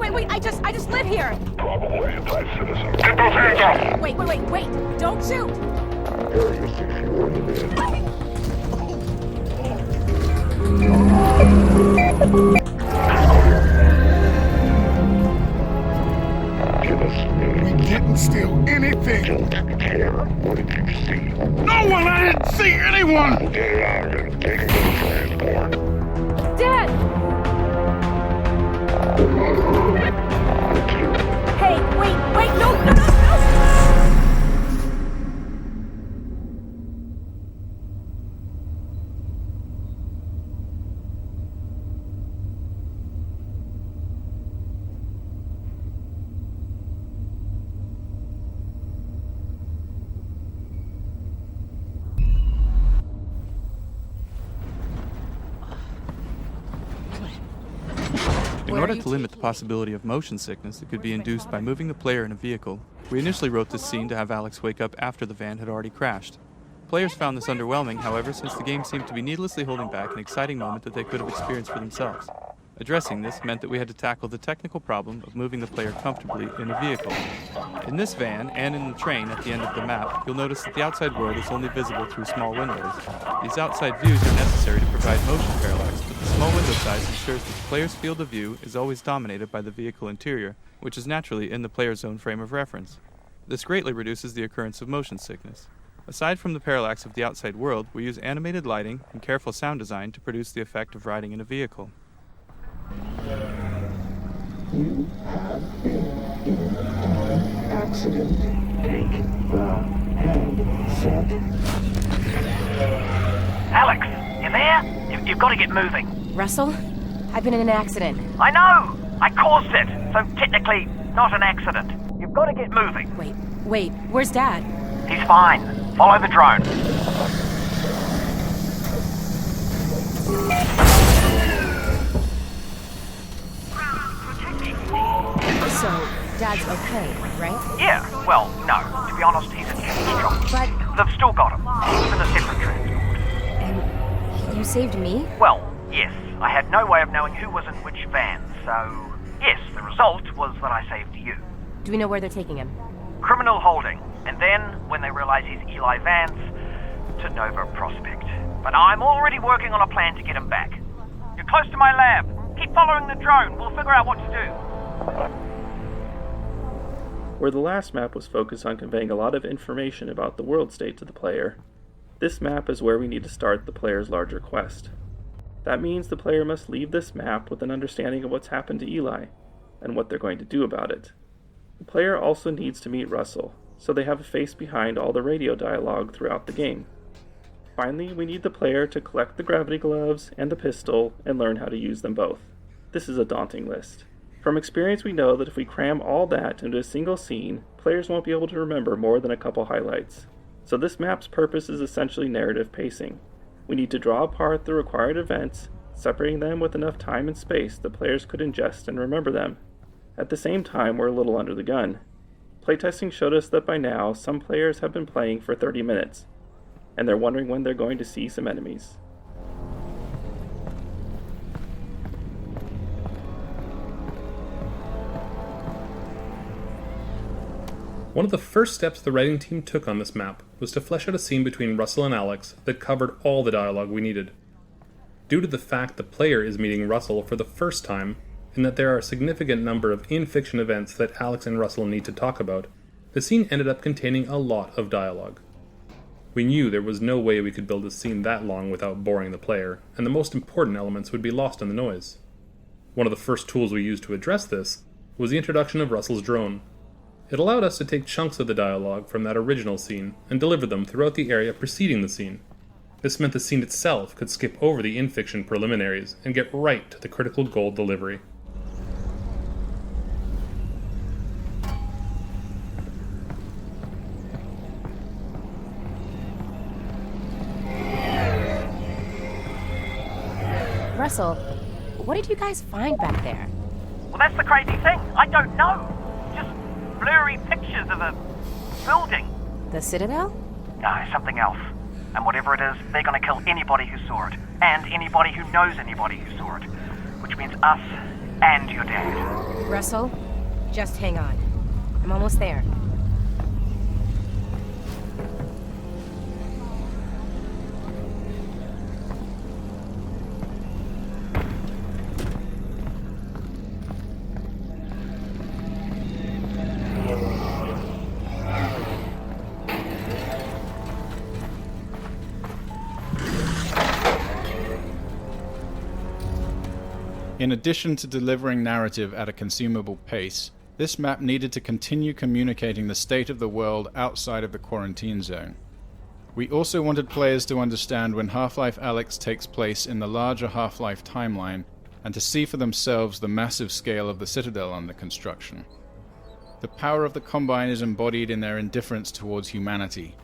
wait, I just live here. Probably anti-citizen. Get those hands up! Wait, don't shoot! Area 61 in. Give us names. We didn't steal anything. Don't care. What did you see? No one! I didn't see anyone! Get out and take them to transport. Dad! Hey, wait, no! In order to limit the possibility of motion sickness that could be induced by moving the player in a vehicle, we initially wrote this scene to have Alyx wake up after the van had already crashed. Players found this underwhelming, however, since the game seemed to be needlessly holding back an exciting moment that they could have experienced for themselves. Addressing this meant that we had to tackle the technical problem of moving the player comfortably in a vehicle. In this van, and in the train at the end of the map, you'll notice that the outside world is only visible through small windows. These outside views are necessary to provide motion parallax, but the small window size ensures that the player's field of view is always dominated by the vehicle interior, which is naturally in the player's own frame of reference. This greatly reduces the occurrence of motion sickness. Aside from the parallax of the outside world, we use animated lighting and careful sound design to produce the effect of riding in a vehicle. You have been in an accident. Take the handset. Alyx, you there? You've got to get moving. Russell, I've been in an accident. I know! I caused it, so technically not an accident. You've got to get moving. Wait, where's Dad? He's fine. Follow the drone. So, Dad's okay, right? Yeah, well, no. To be honest, he's in huge trouble. But... They've still got him. He's in a separate transport. And you saved me? Well, yes. I had no way of knowing who was in which van, so... Yes, the result was that I saved you. Do we know where they're taking him? Criminal holding. And then, when they realize he's Eli Vance, to Nova Prospect. But I'm already working on a plan to get him back. You're close to my lab. Keep following the drone. We'll figure out what to do. Where the last map was focused on conveying a lot of information about the world state to the player, this map is where we need to start the player's larger quest. That means the player must leave this map with an understanding of what's happened to Eli, and what they're going to do about it. The player also needs to meet Russell, so they have a face behind all the radio dialogue throughout the game. Finally, we need the player to collect the gravity gloves and the pistol and learn how to use them both. This is a daunting list. From experience, we know that if we cram all that into a single scene, players won't be able to remember more than a couple highlights. So this map's purpose is essentially narrative pacing. We need to draw apart the required events, separating them with enough time and space that players could ingest and remember them. At the same time, we're a little under the gun. Playtesting showed us that by now, some players have been playing for 30 minutes, and they're wondering when they're going to see some enemies. One of the first steps the writing team took on this map was to flesh out a scene between Russell and Alyx that covered all the dialogue we needed. Due to the fact the player is meeting Russell for the first time, and that there are a significant number of in-fiction events that Alyx and Russell need to talk about, the scene ended up containing a lot of dialogue. We knew there was no way we could build a scene that long without boring the player, and the most important elements would be lost in the noise. One of the first tools we used to address this was the introduction of Russell's drone. It allowed us to take chunks of the dialogue from that original scene and deliver them throughout the area preceding the scene. This meant the scene itself could skip over the in-fiction preliminaries and get right to the critical goal delivery. Russell, what did you guys find back there? Well, that's the crazy thing. I don't know. Just blurry pictures of a building. The Citadel? No, something else. And whatever it is, they're going to kill anybody who saw it. And anybody who knows anybody who saw it. Which means us and your dad. Russell, just hang on. I'm almost there. In addition to delivering narrative at a consumable pace, this map needed to continue communicating the state of the world outside of the quarantine zone. We also wanted players to understand when Half-Life Alyx takes place in the larger Half-Life timeline, and to see for themselves the massive scale of the Citadel under construction. The power of the Combine is embodied in their indifference towards humanity.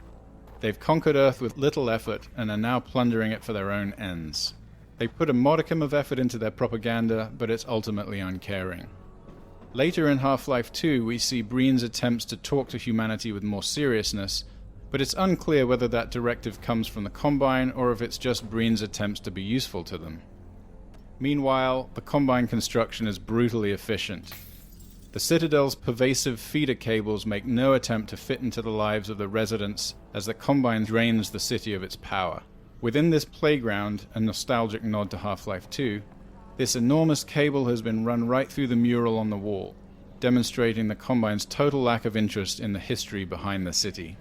They've conquered Earth with little effort and are now plundering it for their own ends. They put a modicum of effort into their propaganda, but it's ultimately uncaring. Later in Half-Life 2, we see Breen's attempts to talk to humanity with more seriousness, but it's unclear whether that directive comes from the Combine or if it's just Breen's attempts to be useful to them. Meanwhile, the Combine construction is brutally efficient. The Citadel's pervasive feeder cables make no attempt to fit into the lives of the residents as the Combine drains the city of its power. Within this playground, a nostalgic nod to Half-Life 2, this enormous cable has been run right through the mural on the wall, demonstrating the Combine's total lack of interest in the history behind the city.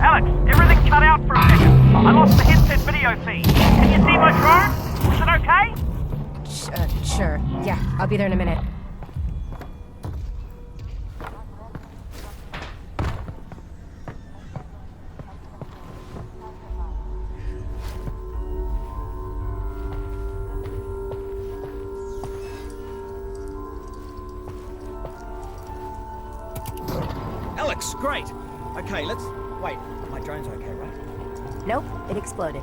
Alyx, everything cut out for a second. I lost the headset video feed. Can you see my drone? Is it okay? Sure. Yeah, I'll be there in a minute. Alyx, great. Okay, let's... Wait, my drone's okay, right? Nope, it exploded.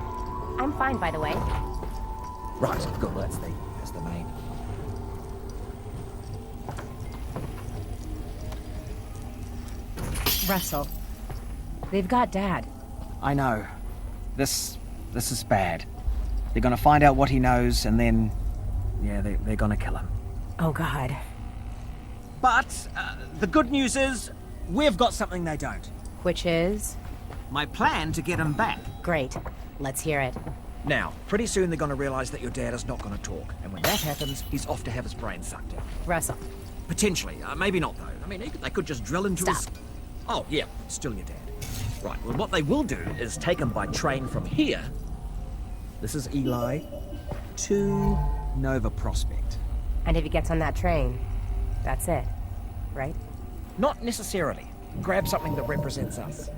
I'm fine, by the way. Right, good. Well, that's the main. Russell, they've got Dad. I know. This is bad. They're gonna find out what he knows, and then... Yeah, they're gonna kill him. Oh, God. But, the good news is, we've got something they don't. Which is? My plan to get him back. Great. Let's hear it. Now, pretty soon they're gonna realize that your dad is not gonna talk, and when that happens, he's off to have his brain sucked out. Russell. Potentially. Maybe not, though. I mean, they could just drill into his... Stop. Oh, yeah, still your dad. Right, well, what they will do is take him by train from here. This is Eli. To Nova Prospect. And if he gets on that train, that's it, right? Not necessarily. Grab something that represents us.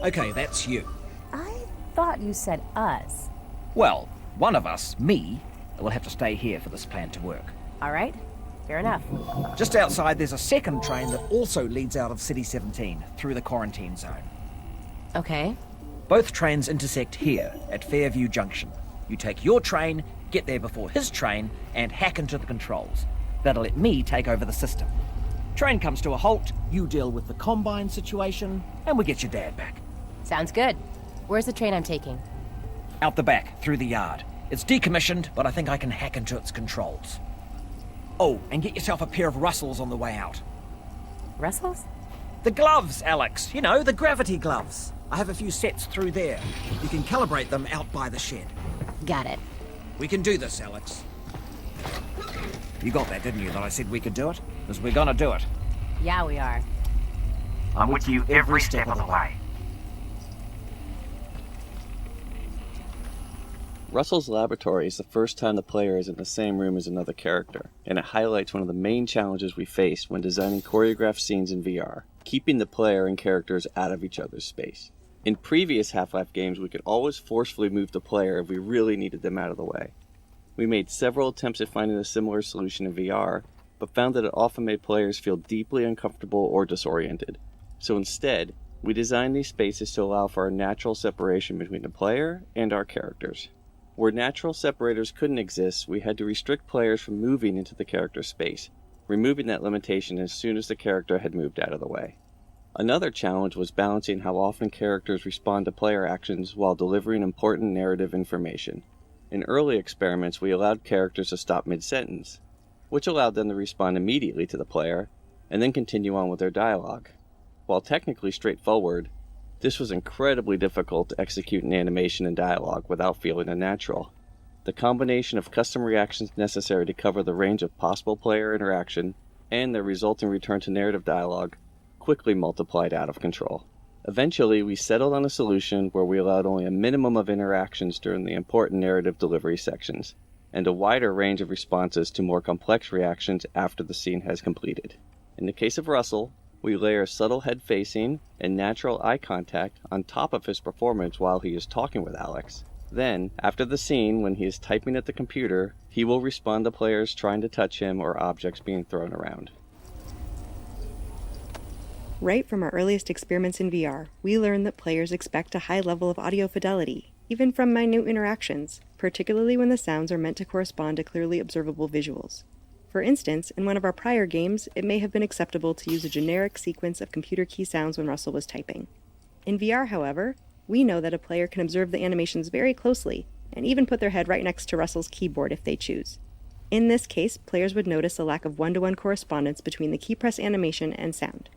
Okay, that's you. I thought you said us. Well, one of us, me, will have to stay here for this plan to work. All right, fair enough. Just outside, there's a second train that also leads out of City 17 through the quarantine zone. Okay. Both trains intersect here at Fairview Junction. You take your train, get there before his train, and hack into the controls. That'll let me take over the system. Train comes to a halt, you deal with the Combine situation, and we get your dad back. Sounds good. Where's the train I'm taking? Out the back, through the yard. It's decommissioned, but I think I can hack into its controls. Oh, and get yourself a pair of Russells on the way out. Russells? The gloves, Alyx. You know, the gravity gloves. I have a few sets through there. You can calibrate them out by the shed. Got it. We can do this, Alyx. You got that, didn't you, that I said we could do it? Because we're gonna do it. Yeah, we are. I'm with you every step of the way. Russell's laboratory is the first time the player is in the same room as another character, and it highlights one of the main challenges we face when designing choreographed scenes in VR, keeping the player and characters out of each other's space. In previous Half-Life games, we could always forcefully move the player if we really needed them out of the way. We made several attempts at finding a similar solution in VR, but found that it often made players feel deeply uncomfortable or disoriented. So instead, we designed these spaces to allow for a natural separation between the player and our characters. Where natural separators couldn't exist, we had to restrict players from moving into the character's space, removing that limitation as soon as the character had moved out of the way. Another challenge was balancing how often characters respond to player actions while delivering important narrative information. In early experiments, we allowed characters to stop mid-sentence, which allowed them to respond immediately to the player, and then continue on with their dialogue. While technically straightforward, this was incredibly difficult to execute in animation and dialogue without feeling unnatural. The combination of custom reactions necessary to cover the range of possible player interaction and their resulting return to narrative dialogue quickly multiplied out of control. Eventually, we settled on a solution where we allowed only a minimum of interactions during the important narrative delivery sections, and a wider range of responses to more complex reactions after the scene has completed. In the case of Russell, we layer subtle head facing and natural eye contact on top of his performance while he is talking with Alyx. Then, after the scene, when he is typing at the computer, he will respond to players trying to touch him or objects being thrown around. Right from our earliest experiments in VR, we learned that players expect a high level of audio fidelity, even from minute interactions, particularly when the sounds are meant to correspond to clearly observable visuals. For instance, in one of our prior games, it may have been acceptable to use a generic sequence of computer key sounds when Russell was typing. In VR, however, we know that a player can observe the animations very closely, and even put their head right next to Russell's keyboard if they choose. In this case, players would notice a lack of one-to-one correspondence between the key press animation and sound.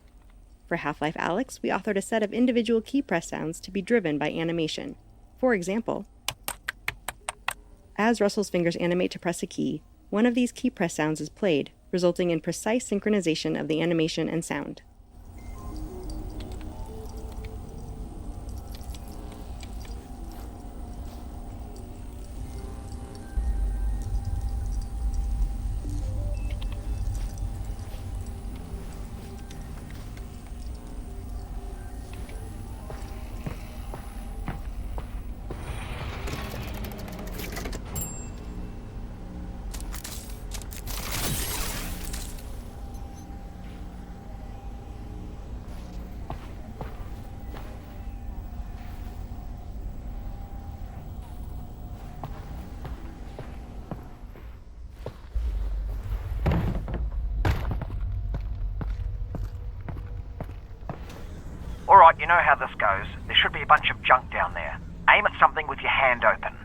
For Half-Life Alyx, we authored a set of individual key press sounds to be driven by animation. For example, as Russell's fingers animate to press a key, one of these key press sounds is played, resulting in precise synchronization of the animation and sound. Alright, you know how this goes. There should be a bunch of junk down there. Aim at something with your hand open.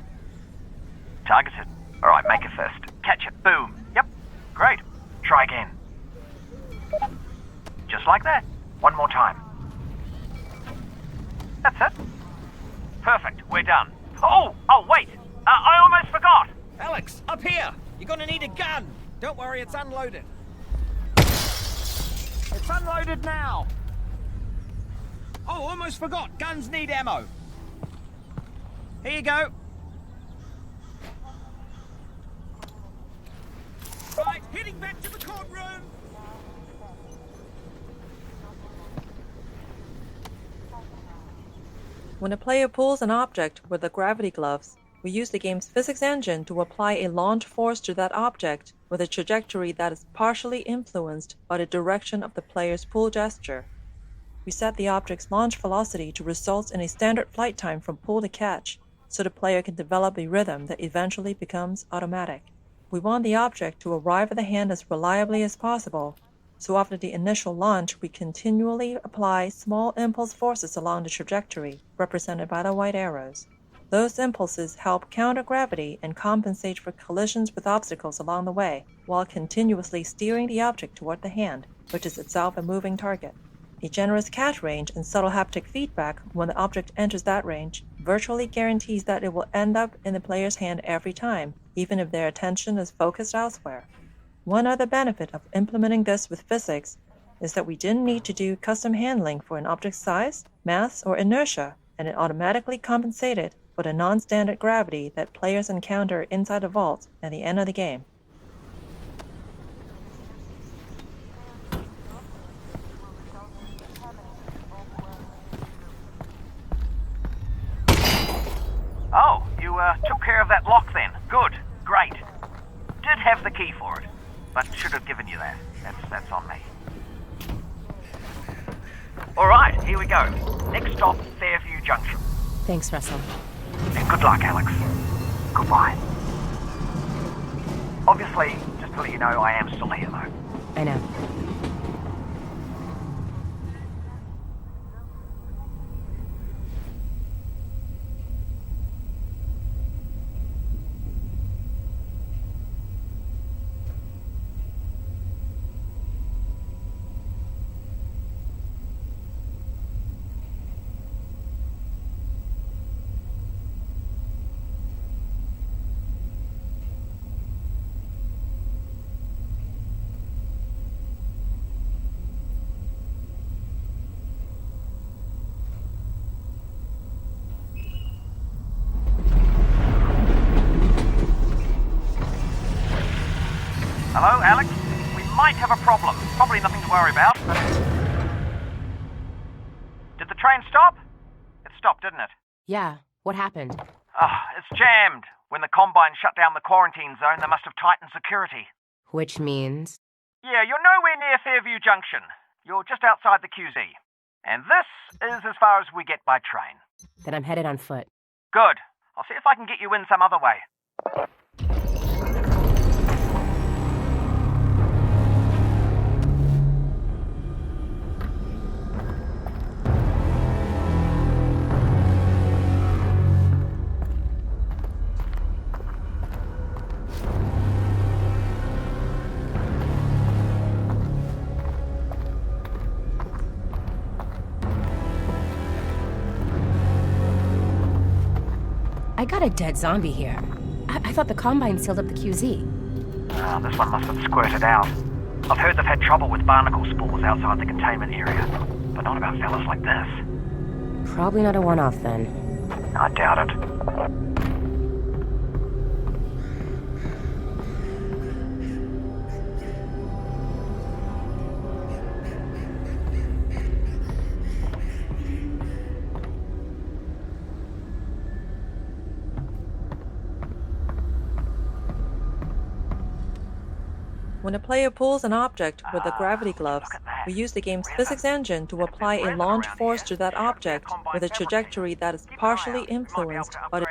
Target it. Alright, make a fist. Catch it. Boom. Yep. Great. Try again. Just like that. One more time. That's it. Perfect. We're done. Oh, wait. I almost forgot. Alyx, up here! You're gonna need a gun! Don't worry, it's unloaded. It's unloaded now! Oh, almost forgot. Guns need ammo. Here you go. Right, heading back to the courtroom. When a player pulls an object with the gravity gloves, we use the game's physics engine to apply a launch force to that object with a trajectory that is partially influenced by the direction of the player's pull gesture. We set the object's launch velocity to result in a standard flight time from pull to catch, so the player can develop a rhythm that eventually becomes automatic. We want the object to arrive at the hand as reliably as possible, so after the initial launch we continually apply small impulse forces along the trajectory, represented by the white arrows. Those impulses help counter gravity and compensate for collisions with obstacles along the way, while continuously steering the object toward the hand, which is itself a moving target. A generous catch range and subtle haptic feedback when the object enters that range virtually guarantees that it will end up in the player's hand every time, even if their attention is focused elsewhere. One other benefit of implementing this with physics is that we didn't need to do custom handling for an object's size, mass, or inertia, and it automatically compensated for the non-standard gravity that players encounter inside the vault at the end of the game. Oh, you took care of that lock then. Good. Great. Did have the key for it, but should have given you that. That's on me. Alright, here we go. Next stop, Fairview Junction. Thanks, Russell. And good luck, Alyx. Goodbye. Obviously, just to let you know, I am still here, though. I know. Hello, Alyx? We might have a problem. Probably nothing to worry about. Did the train stop? It stopped, didn't it? Yeah, what happened? It's jammed. When the Combine shut down the quarantine zone, they must have tightened security. Which means? Yeah, you're nowhere near Fairview Junction. You're just outside the QZ. And this is as far as we get by train. Then I'm headed on foot. Good. I'll see if I can get you in some other way. I got a dead zombie here. I thought the Combine sealed up the QZ. This one must have squirted out. I've heard they've had trouble with barnacle spores outside the containment area, but not about fellas like this. Probably not a one-off then. I doubt it. When a player pulls an object with the gravity gloves, we use the game's physics engine to apply a launch force to that object with a trajectory that is partially influenced by the...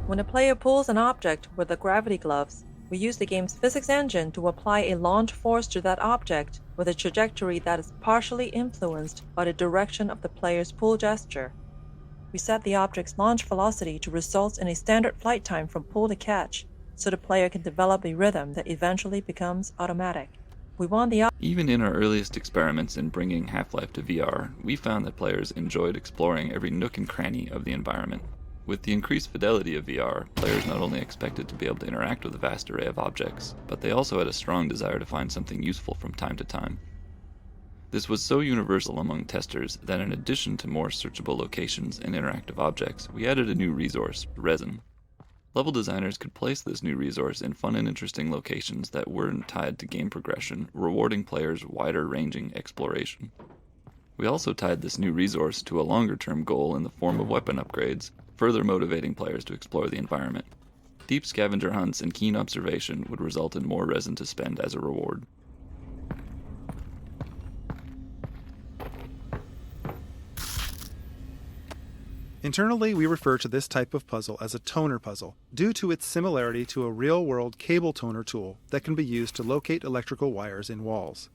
When a player pulls an object with the gravity gloves, we use the game's physics engine to apply a launch force to that object with a trajectory that is partially influenced by the direction of the player's pull gesture. We set the object's launch velocity to result in a standard flight time from pull to catch, so the player can develop a rhythm that eventually becomes automatic. We want the Even in our earliest experiments in bringing Half-Life to VR, we found that players enjoyed exploring every nook and cranny of the environment. With the increased fidelity of VR, players not only expected to be able to interact with a vast array of objects, but they also had a strong desire to find something useful from time to time. This was so universal among testers that in addition to more searchable locations and interactive objects, we added a new resource, resin. Level designers could place this new resource in fun and interesting locations that weren't tied to game progression, rewarding players wider-ranging exploration. We also tied this new resource to a longer-term goal in the form of weapon upgrades, further motivating players to explore the environment. Deep scavenger hunts and keen observation would result in more resin to spend as a reward. Internally, we refer to this type of puzzle as a toner puzzle, due to its similarity to a real-world cable toner tool that can be used to locate electrical wires in walls.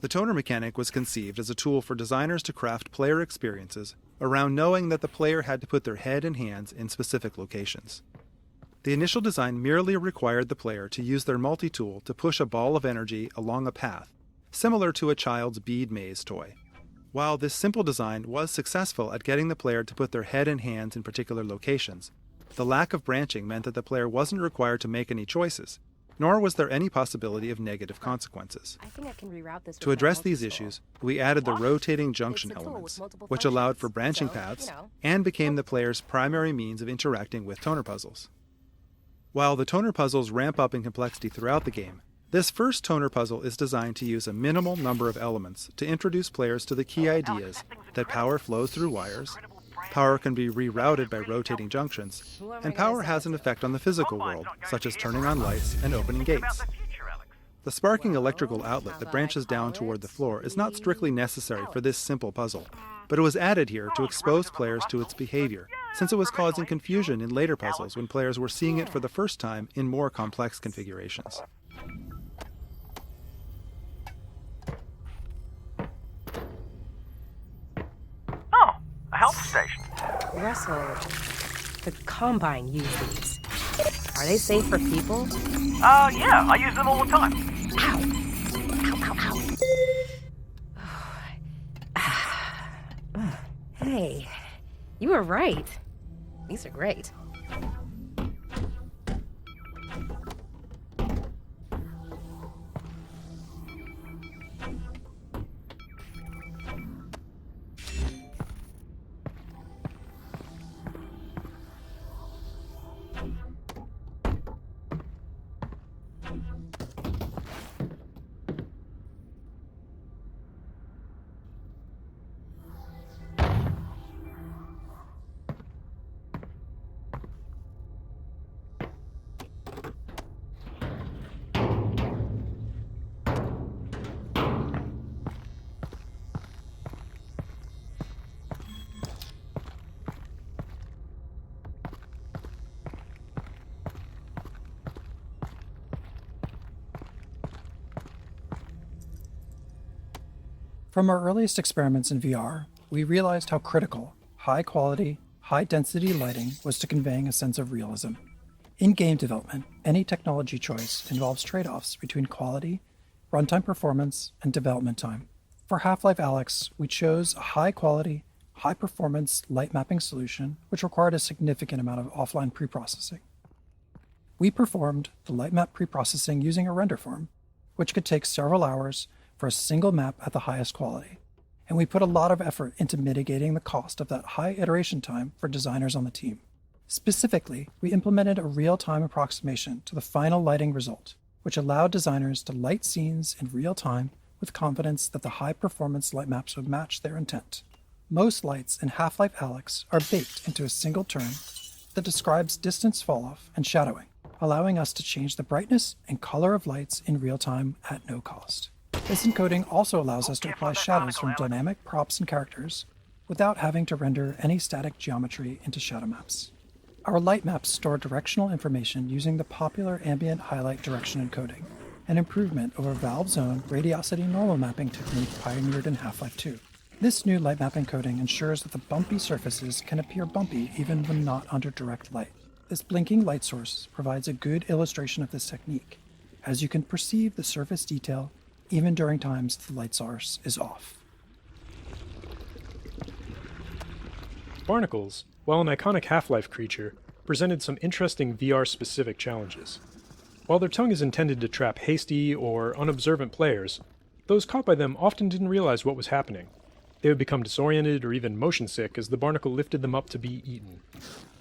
The toner mechanic was conceived as a tool for designers to craft player experiences around knowing that the player had to put their head and hands in specific locations. The initial design merely required the player to use their multi-tool to push a ball of energy along a path, similar to a child's bead maze toy. While this simple design was successful at getting the player to put their head and hands in particular locations, the lack of branching meant that the player wasn't required to make any choices, nor was there any possibility of negative consequences. I think I can reroute this To address these issues, we added the rotating junction elements, which allowed for branching paths and became the player's primary means of interacting with toner puzzles. While the toner puzzles ramp up in complexity throughout the game, this first toner puzzle is designed to use a minimal number of elements to introduce players to the key ideas that power flows through wires, power can be rerouted by rotating junctions, and power has an effect on the physical world, such as turning on lights and opening gates. The sparking electrical outlet that branches down toward the floor is not strictly necessary for this simple puzzle, but it was added here to expose players to its behavior, since it was causing confusion in later puzzles when players were seeing it for the first time in more complex configurations. Oh, a health station. Russell, the Combine use these. Are they safe for people? Yeah, I use them all the time. Ow! Ow, ow. Hey, you were right. These are great. From our earliest experiments in VR, we realized how critical high-quality, high-density lighting was to conveying a sense of realism. In game development, any technology choice involves trade-offs between quality, runtime performance, and development time. For Half-Life Alyx, we chose a high-quality, high-performance light mapping solution which required a significant amount of offline preprocessing. We performed the light map preprocessing using a render farm, which could take several hours for a single map at the highest quality, and we put a lot of effort into mitigating the cost of that high iteration time for designers on the team. Specifically, we implemented a real-time approximation to the final lighting result, which allowed designers to light scenes in real time with confidence that the high-performance light maps would match their intent. Most lights in Half-Life Alyx are baked into a single term that describes distance falloff and shadowing, allowing us to change the brightness and color of lights in real time at no cost. This encoding also allows us to apply shadows from dynamic props and characters without having to render any static geometry into shadow maps. Our light maps store directional information using the popular ambient highlight direction encoding, an improvement over Valve's own radiosity normal mapping technique pioneered in Half-Life 2. This new light map encoding ensures that the bumpy surfaces can appear bumpy even when not under direct light. This blinking light source provides a good illustration of this technique, as you can perceive the surface detail even during times the light source is off. Barnacles, while an iconic Half-Life creature, presented some interesting VR-specific challenges. While their tongue is intended to trap hasty or unobservant players, those caught by them often didn't realize what was happening. They would become disoriented or even motion sick as the barnacle lifted them up to be eaten.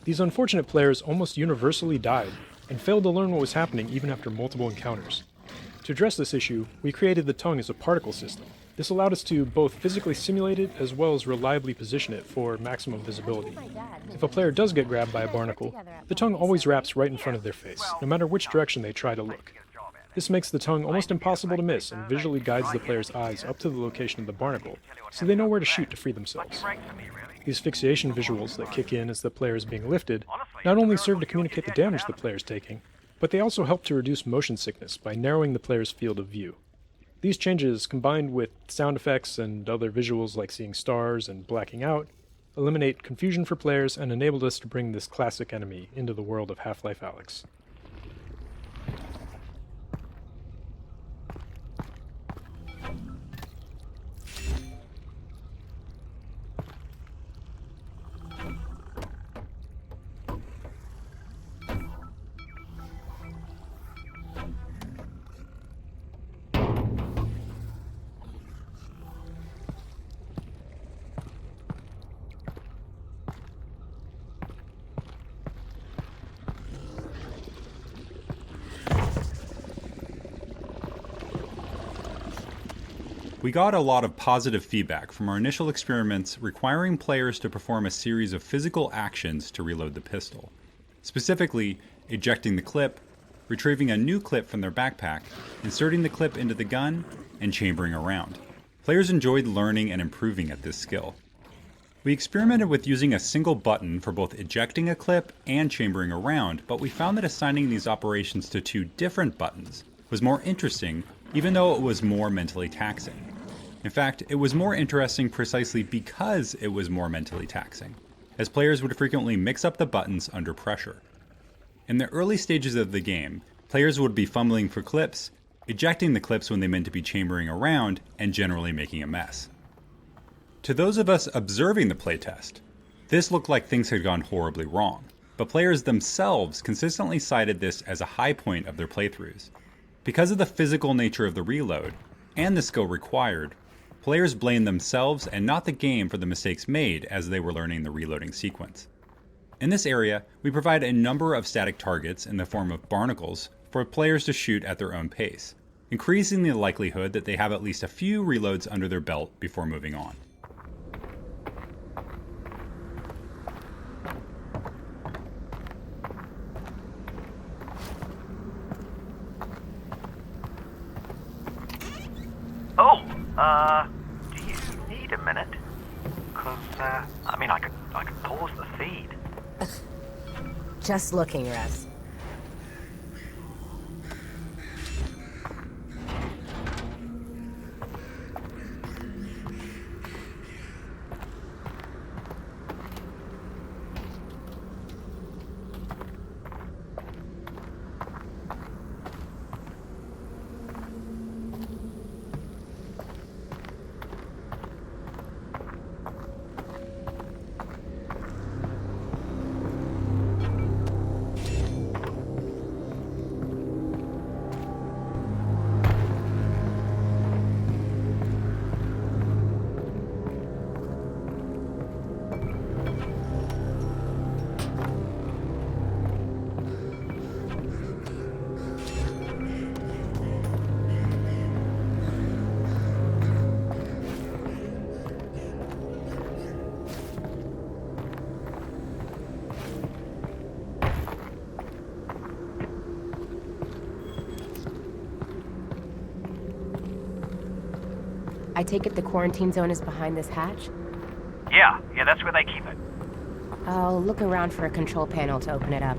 These unfortunate players almost universally died, and failed to learn what was happening even after multiple encounters. To address this issue, we created the tongue as a particle system. This allowed us to both physically simulate it as well as reliably position it for maximum visibility. If a player does get grabbed by a barnacle, the tongue always wraps right in front of their face, no matter which direction they try to look. This makes the tongue almost impossible to miss and visually guides the player's eyes up to the location of the barnacle, so they know where to shoot to free themselves. These fixation visuals that kick in as the player is being lifted not only serve to communicate the damage the player is taking, but they also help to reduce motion sickness by narrowing the player's field of view. These changes, combined with sound effects and other visuals like seeing stars and blacking out, eliminate confusion for players and enabled us to bring this classic enemy into the world of Half-Life Alyx. We got a lot of positive feedback from our initial experiments requiring players to perform a series of physical actions to reload the pistol. Specifically, ejecting the clip, retrieving a new clip from their backpack, inserting the clip into the gun, and chambering around. Players enjoyed learning and improving at this skill. We experimented with using a single button for both ejecting a clip and chambering around, but we found that assigning these operations to two different buttons was more interesting, even though it was more mentally taxing. In fact, it was more interesting precisely because it was more mentally taxing, as players would frequently mix up the buttons under pressure. In the early stages of the game, players would be fumbling for clips, ejecting the clips when they meant to be chambering around, and generally making a mess. To those of us observing the playtest, this looked like things had gone horribly wrong, but players themselves consistently cited this as a high point of their playthroughs. Because of the physical nature of the reload, and the skill required, players blamed themselves and not the game for the mistakes made as they were learning the reloading sequence. In this area, we provide a number of static targets in the form of barnacles for players to shoot at their own pace, increasing the likelihood that they have at least a few reloads under their belt before moving on. Do you need a minute? Because, I could pause the feed. Just looking, Russ. I take it the quarantine zone is behind this hatch? Yeah, that's where they keep it. I'll look around for a control panel to open it up.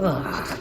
Ugh.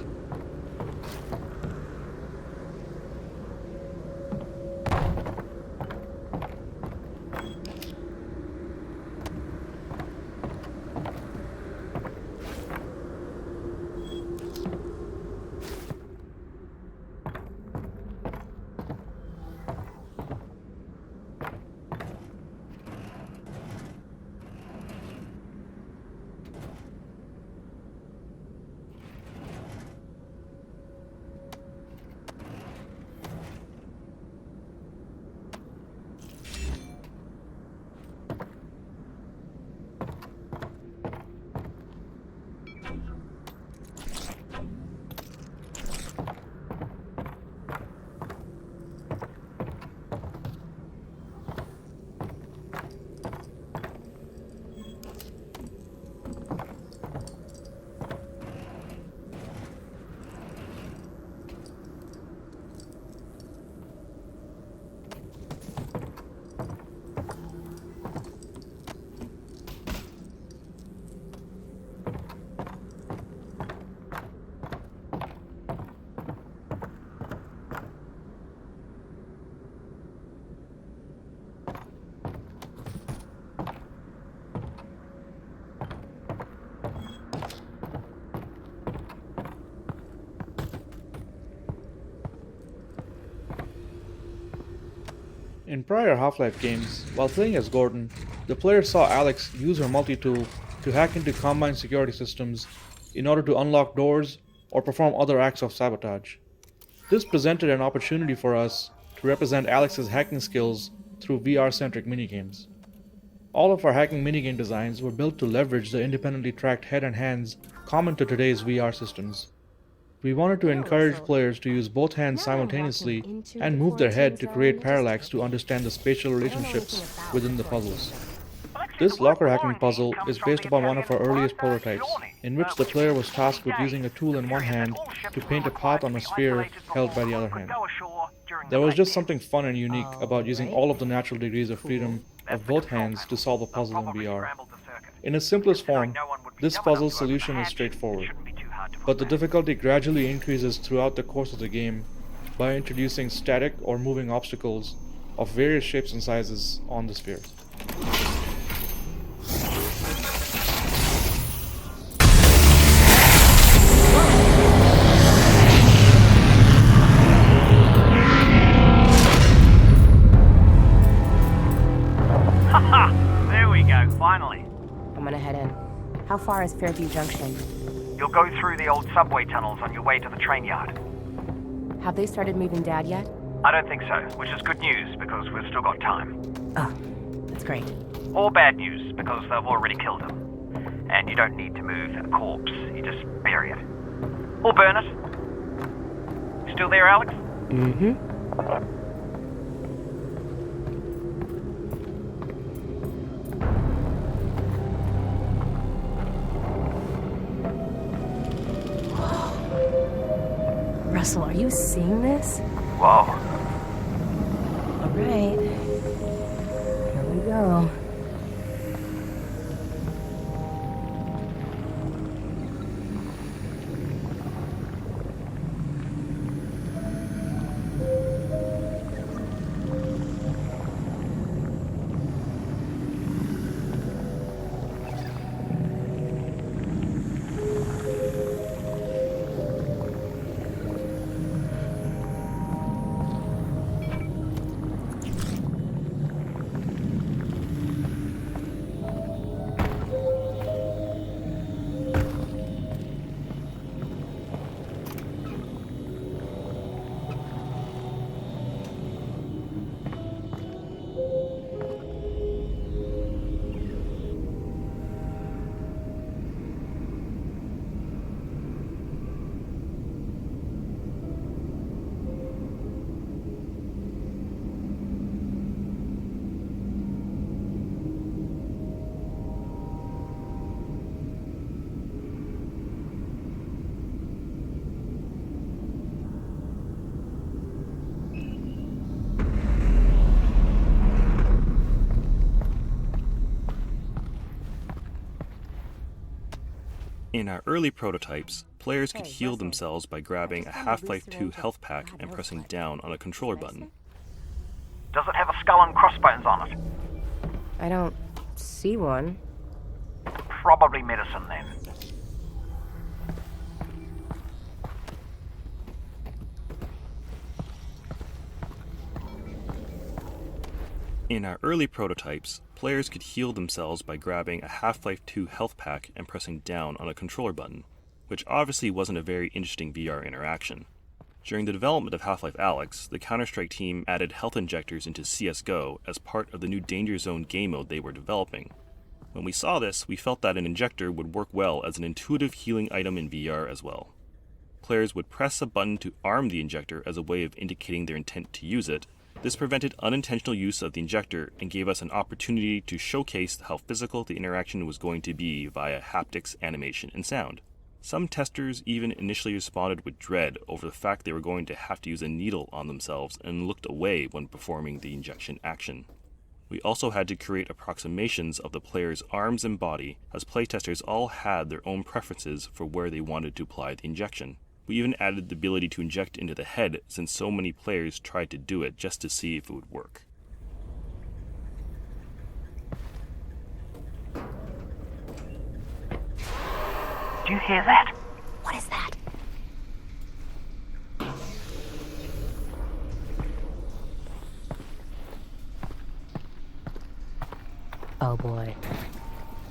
In prior Half-Life games, while playing as Gordon, the player saw Alyx use her multi-tool to hack into Combine security systems in order to unlock doors or perform other acts of sabotage. This presented an opportunity for us to represent Alyx's hacking skills through VR-centric minigames. All of our hacking minigame designs were built to leverage the independently tracked head and hands common to today's VR systems. We wanted to encourage players to use both hands simultaneously and move their head to create parallax to understand the spatial relationships within the puzzles. This locker hacking puzzle is based upon one of our earliest prototypes, in which the player was tasked with using a tool in one hand to paint a path on a sphere held by the other hand. There was just something fun and unique about using all of the natural degrees of freedom of both hands to solve a puzzle in VR. In its simplest form, this puzzle solution is straightforward, but the difficulty gradually increases throughout the course of the game by introducing static or moving obstacles of various shapes and sizes on the sphere. There we go, finally. I'm gonna head in. How far is Fairview Junction? You'll go through the old subway tunnels on your way to the train yard. Have they started moving Dad yet? I don't think so, which is good news because we've still got time. Oh, that's great. Or bad news because they've already killed him. And you don't need to move a corpse, you just bury it. Or burn it. You still there, Alyx? Mm-hmm. Russell, are you seeing this? Whoa. All right. Here we go. In our early prototypes, players could heal themselves by grabbing a Half-Life 2 health pack and pressing down on a controller button. Does it have a skull and crossbones on it? I don't see one. Probably medicine then. In our early prototypes, players could heal themselves by grabbing a Half-Life 2 health pack and pressing down on a controller button, which obviously wasn't a very interesting VR interaction. During the development of Half-Life Alyx, the Counter-Strike team added health injectors into CSGO as part of the new Danger Zone game mode they were developing. When we saw this, we felt that an injector would work well as an intuitive healing item in VR as well. Players would press a button to arm the injector as a way of indicating their intent to use it. This prevented unintentional use of the injector and gave us an opportunity to showcase how physical the interaction was going to be via haptics, animation, and sound. Some testers even initially responded with dread over the fact they were going to have to use a needle on themselves and looked away when performing the injection action. We also had to create approximations of the player's arms and body, as playtesters all had their own preferences for where they wanted to apply the injection. We even added the ability to inject into the head since so many players tried to do it just to see if it would work. Do you hear that? What is that? Oh boy.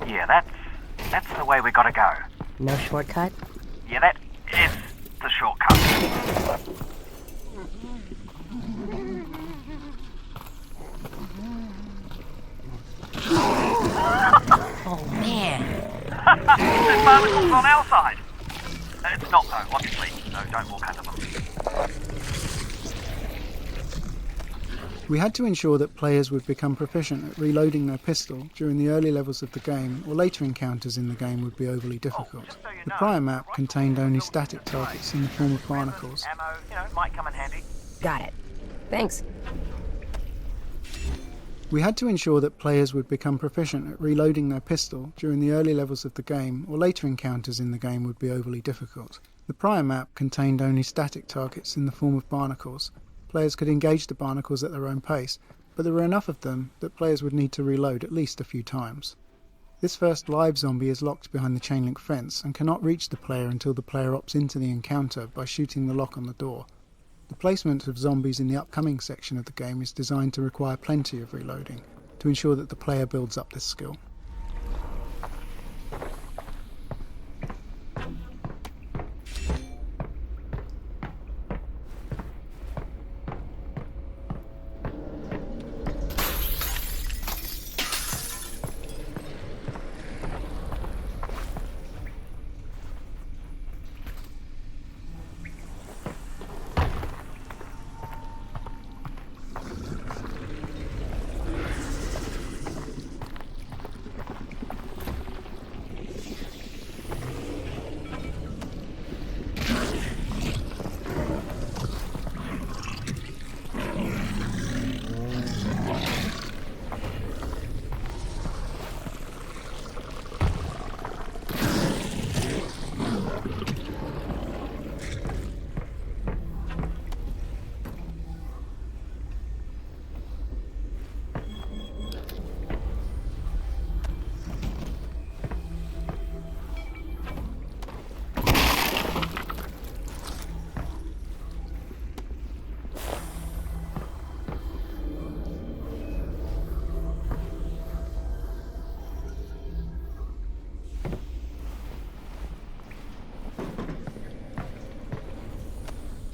Yeah, that's the way we gotta go. No shortcut? Yeah, that is the shortcut. barnacles on our side. It's not though, obviously, so don't walk under them. We had to ensure that players would become proficient at reloading their pistol during the early levels of the game, or later encounters in the game would be overly difficult. The prior map contained only static targets in the form of barnacles. Ammo, might come in handy. Got it. Thanks. We had to ensure that players would become proficient at reloading their pistol during the early levels of the game, or later encounters in the game would be overly difficult. The prior map contained only static targets in the form of barnacles. Players could engage the barnacles at their own pace, but there were enough of them that players would need to reload at least a few times. This first live zombie is locked behind the chain link fence and cannot reach the player until the player opts into the encounter by shooting the lock on the door. The placement of zombies in the upcoming section of the game is designed to require plenty of reloading, to ensure that the player builds up this skill.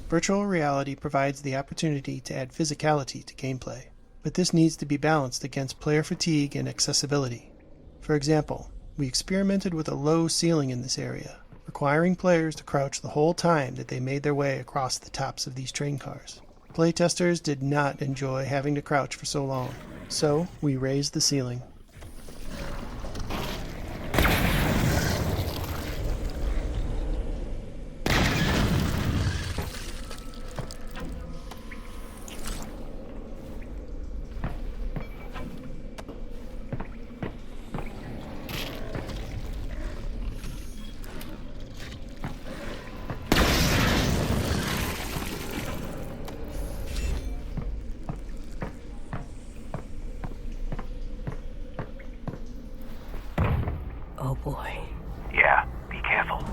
Virtual reality provides the opportunity to add physicality to gameplay, but this needs to be balanced against player fatigue and accessibility. For example, we experimented with a low ceiling in this area, requiring players to crouch the whole time that they made their way across the tops of these train cars. Playtesters did not enjoy having to crouch for so long, so we raised the ceiling. Oh boy. Yeah, be careful.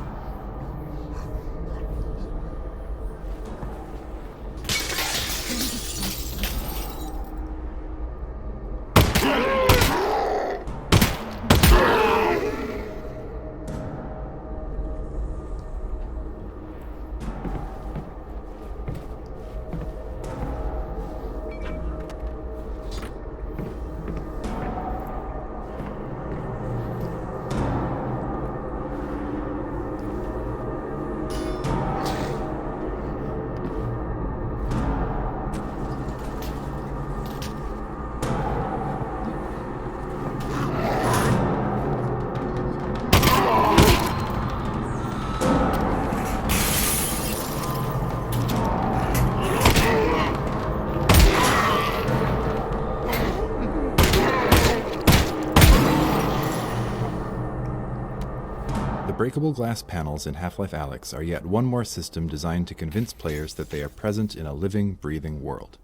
The breakable glass panels in Half-Life Alyx are yet one more system designed to convince players that they are present in a living, breathing world.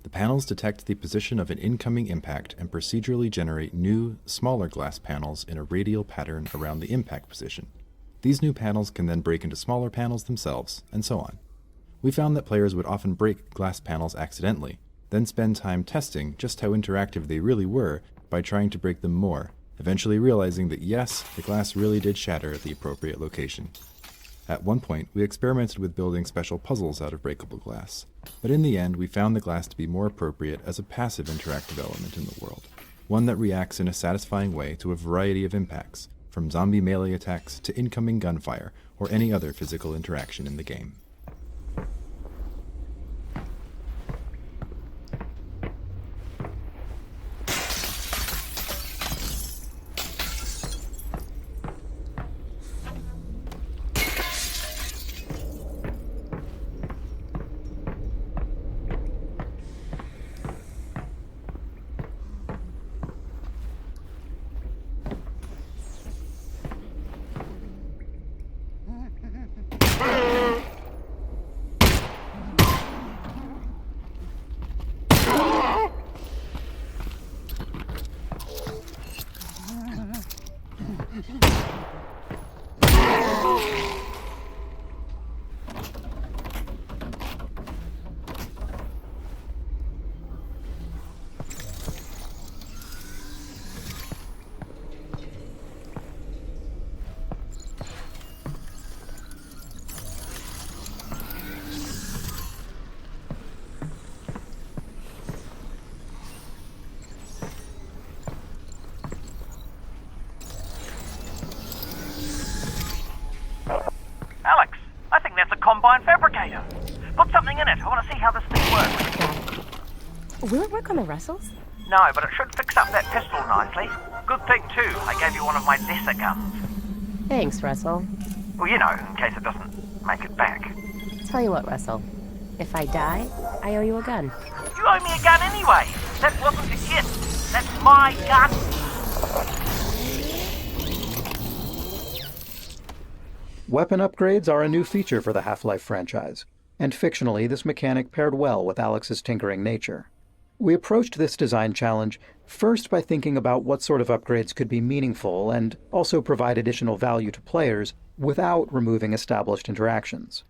The panels detect the position of an incoming impact and procedurally generate new, smaller glass panels in a radial pattern around the impact position. These new panels can then break into smaller panels themselves, and so on. We found that players would often break glass panels accidentally, then spend time testing just how interactive they really were by trying to break them more, eventually realizing that yes, the glass really did shatter at the appropriate location. At one point, we experimented with building special puzzles out of breakable glass, but in the end we found the glass to be more appropriate as a passive interactive element in the world, one that reacts in a satisfying way to a variety of impacts, from zombie melee attacks to incoming gunfire or any other physical interaction in the game. Alyx, I think that's a combine fabricator. Put something in it. I want to see how this thing works. Will it work on the Russells? No, but it should fix up that pistol nicely. Good thing, too, I gave you one of my lesser guns. Thanks, Russell. Well, you know, in case it doesn't make it back. Tell you what, Russell. If I die, I owe you a gun. You owe me a gun anyway. That wasn't a gift. That's my gun. Weapon upgrades are a new feature for the Half-Life franchise, and fictionally this mechanic paired well with Alyx's tinkering nature. We approached this design challenge first by thinking about what sort of upgrades could be meaningful and also provide additional value to players without removing established interactions.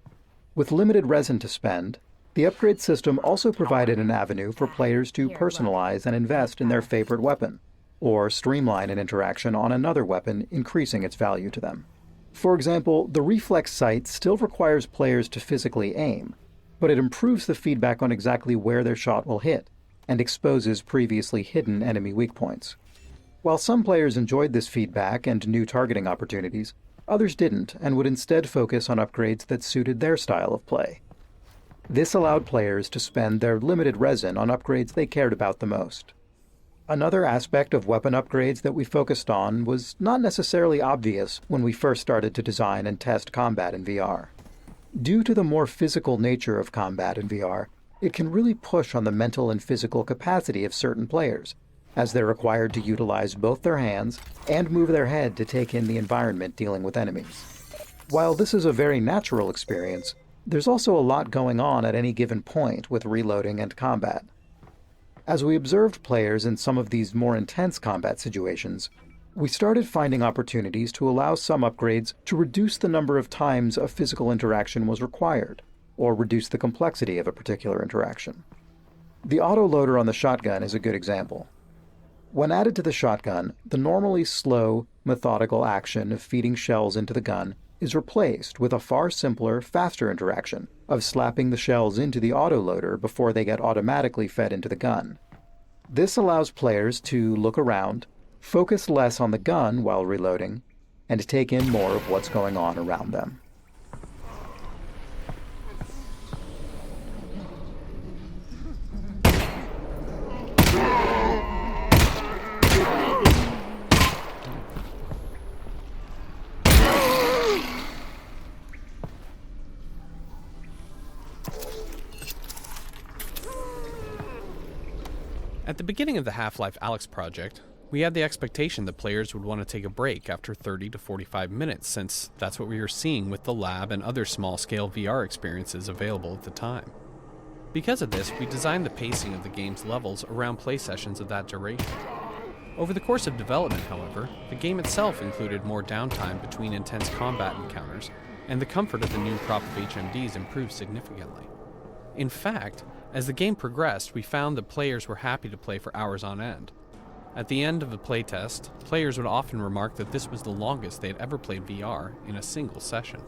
With limited resin to spend, the upgrade system also provided an avenue for players to personalize and invest in their favorite weapon, or streamline an interaction on another weapon, increasing its value to them. For example, the reflex sight still requires players to physically aim, but it improves the feedback on exactly where their shot will hit, and exposes previously hidden enemy weak points. While some players enjoyed this feedback and new targeting opportunities, others didn't and would instead focus on upgrades that suited their style of play. This allowed players to spend their limited resin on upgrades they cared about the most. Another aspect of weapon upgrades that we focused on was not necessarily obvious when we first started to design and test combat in VR. Due to the more physical nature of combat in VR, it can really push on the mental and physical capacity of certain players, as they're required to utilize both their hands and move their head to take in the environment dealing with enemies. While this is a very natural experience, there's also a lot going on at any given point with reloading and combat. As we observed players in some of these more intense combat situations, we started finding opportunities to allow some upgrades to reduce the number of times a physical interaction was required, or reduce the complexity of a particular interaction. The autoloader on the shotgun is a good example. When added to the shotgun, the normally slow, methodical action of feeding shells into the gun is replaced with a far simpler, faster interaction of slapping the shells into the autoloader before they get automatically fed into the gun. This allows players to look around, focus less on the gun while reloading, and take in more of what's going on around them. At the beginning of the Half-Life Alyx project, we had the expectation that players would want to take a break after 30 to 45 minutes, since that's what we were seeing with the lab and other small-scale VR experiences available at the time. Because of this, we designed the pacing of the game's levels around play sessions of that duration. Over the course of development, however, the game itself included more downtime between intense combat encounters, and the comfort of the new crop of HMDs improved significantly. In fact, as the game progressed, we found that players were happy to play for hours on end. At the end of a playtest, players would often remark that this was the longest they had ever played VR in a single session.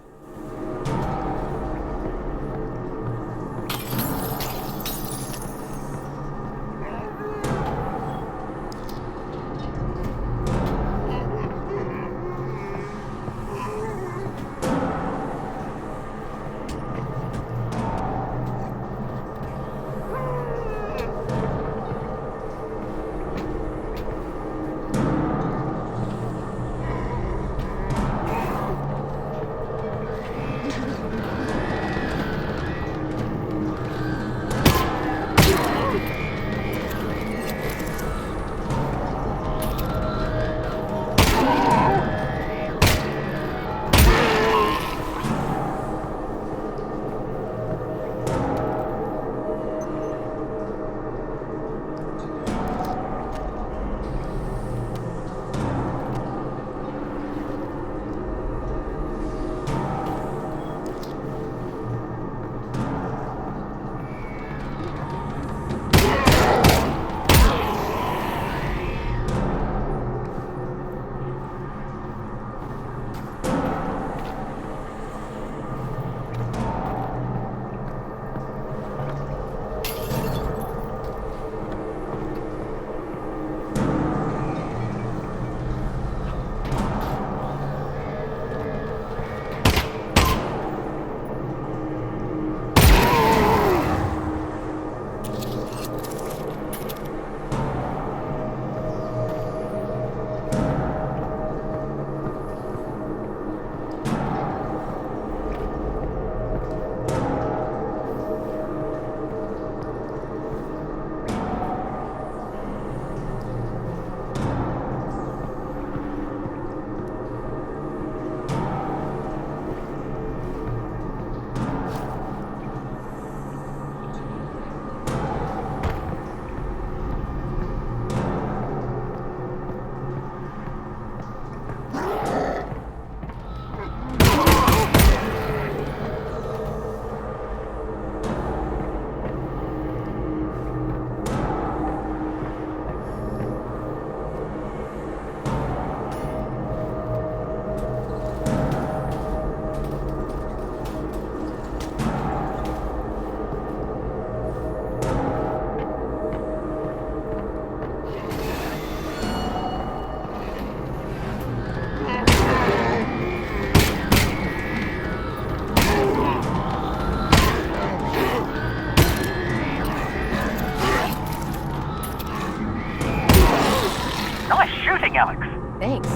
Nice shooting, Alyx. Thanks.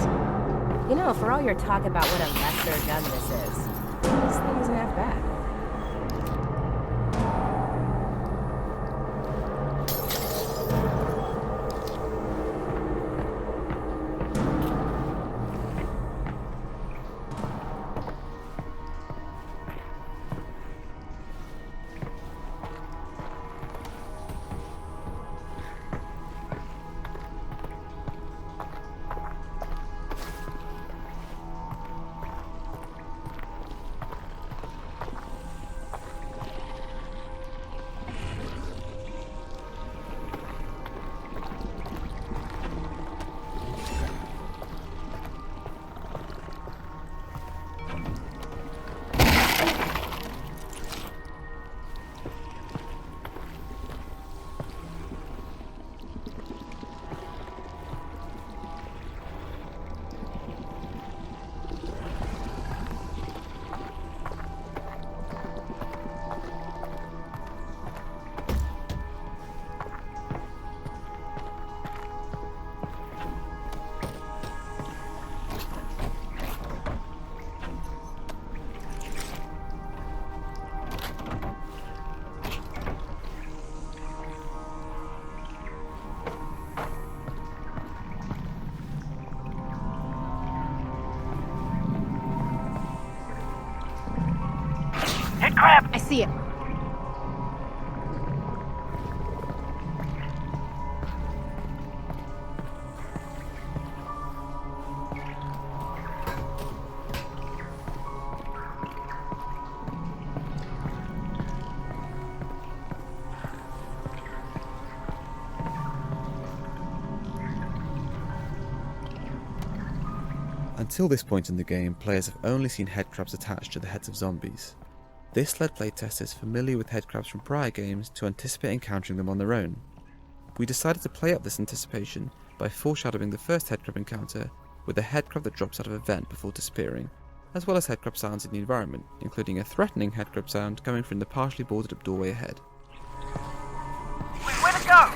You know, for all your talk about what a lesser gun this thing isn't half bad. Hit crab! I see it. Until this point in the game, players have only seen headcrabs attached to the heads of zombies. This led playtesters familiar with headcrabs from prior games to anticipate encountering them on their own. We decided to play up this anticipation by foreshadowing the first headcrab encounter with a headcrab that drops out of a vent before disappearing, as well as headcrab sounds in the environment, including a threatening headcrab sound coming from the partially boarded up doorway ahead. Where to go?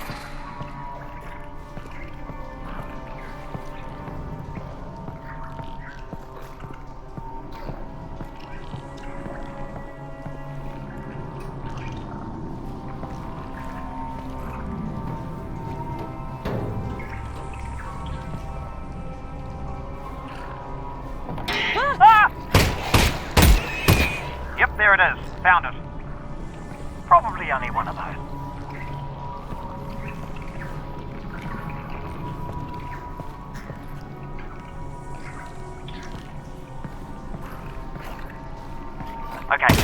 Yep, there it is. Found it. Probably only one of those. Okay,